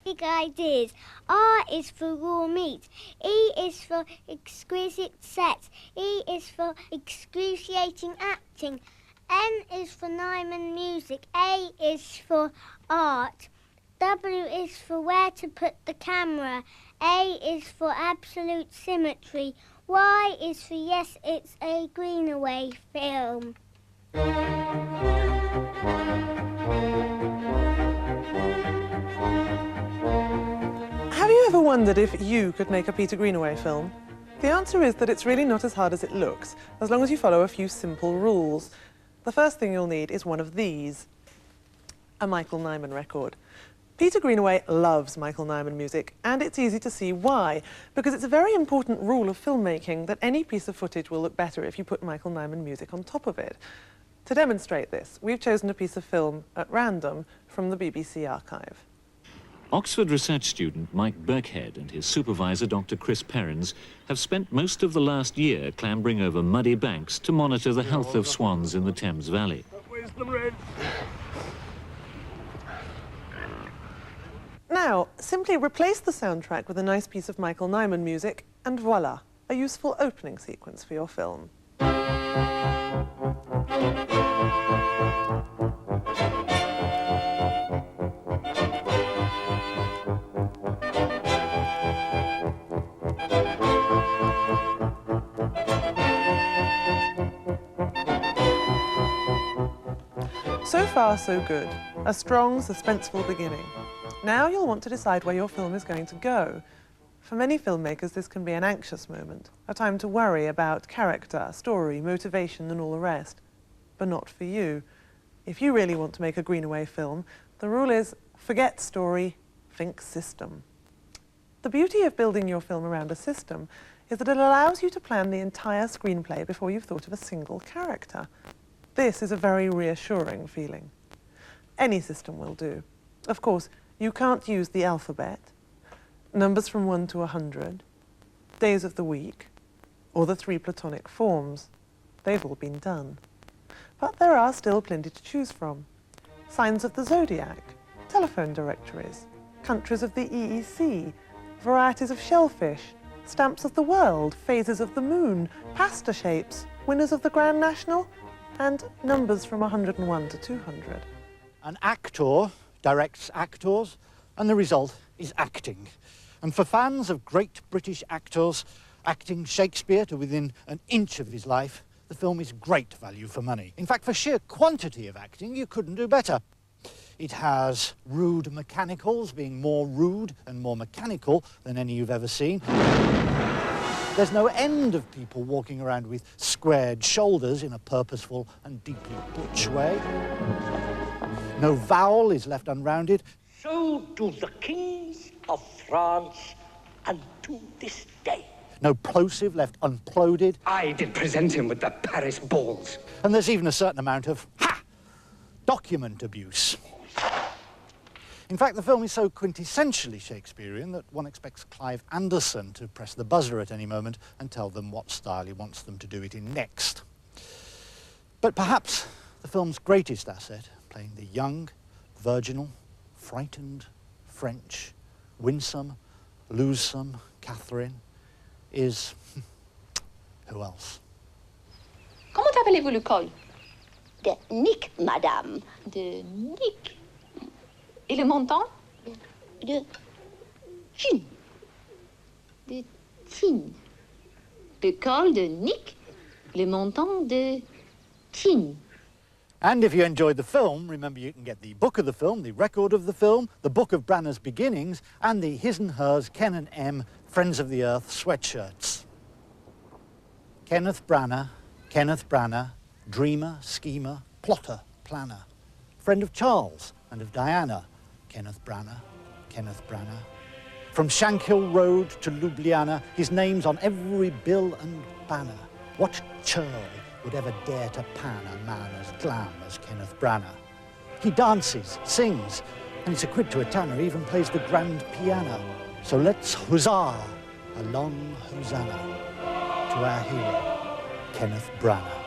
big ideas. R is for raw meat. E is for exquisite sets. E is for excruciating acting. N is for Nyman music. A is for art. W is for where to put the camera. A is for absolute symmetry. Y is for yes, it's a Greenaway film. Have you ever wondered if you could make a Peter Greenaway film? The answer is that it's really not as hard as it looks, as long as you follow a few simple rules. The first thing you'll need is one of these, a Michael Nyman record. Peter Greenaway loves Michael Nyman music, and it's easy to see why, because it's a very important rule of filmmaking that any piece of footage will look better if you put Michael Nyman music on top of it. To demonstrate this, we've chosen a piece of film at random from the BBC archive. Oxford research student Mike Birkhead and his supervisor, Dr. Chris Perrins, have spent most of the last year clambering over muddy banks to monitor the health of swans in the Thames Valley. Where's the red? Now, simply replace the soundtrack with a nice piece of Michael Nyman music, and voila, a useful opening sequence for your film. So far, so good. A strong, suspenseful beginning. Now you'll want to decide where your film is going to go. For many filmmakers, this can be an anxious moment, a time to worry about character, story, motivation, and all the rest. But not for you. If you really want to make a Greenaway film, the rule is forget story, think system. The beauty of building your film around a system is that it allows you to plan the entire screenplay before you've thought of a single character. This is a very reassuring feeling. Any system will do. Of course, you can't use the alphabet, numbers from 1 to 100, days of the week, or the 3 Platonic forms. They've all been done. But there are still plenty to choose from. Signs of the zodiac, telephone directories, countries of the EEC, varieties of shellfish, stamps of the world, phases of the moon, pasta shapes, winners of the Grand National, and numbers from 101 to 200. An actor directs actors, and the result is acting. And for fans of great British actors acting Shakespeare to within an inch of his life, the film is great value for money. In fact, for sheer quantity of acting, you couldn't do better. It has rude mechanicals being more rude and more mechanical than any you've ever seen. There's no end of people walking around with squared shoulders in a purposeful and deeply butch way. No vowel is left unrounded. So do the kings of France unto this day. No plosive left unploded. I did present him with the Paris balls. And there's even a certain amount of, document abuse. In fact, the film is so quintessentially Shakespearean that one expects Clive Anderson to press the buzzer at any moment and tell them what style he wants them to do it in next. But perhaps the film's greatest asset, playing the young, virginal, frightened, French, winsome, losesome Catherine, is... who else? Comment appelez-vous le col? De Nick, madame. De Nick. Et le montant? De Chin. De Tin. Le col de Nick. Le montant de Tin. And if you enjoyed the film, remember you can get the book of the film, the record of the film, the book of Branagh's beginnings, and the His and Hers Ken and M Friends of the Earth sweatshirts. Kenneth Branagh, dreamer, schemer, plotter, planner. Friend of Charles and of Diana, Kenneth Branagh. From Shankill Road to Ljubljana, his name's on every bill and banner. What churl would ever dare to pan a man as glam as Kenneth Branagh? He dances, sings, and it's a quid to a tanner, even plays the grand piano. So let's huzzah a long hosanna to our hero, Kenneth Branagh.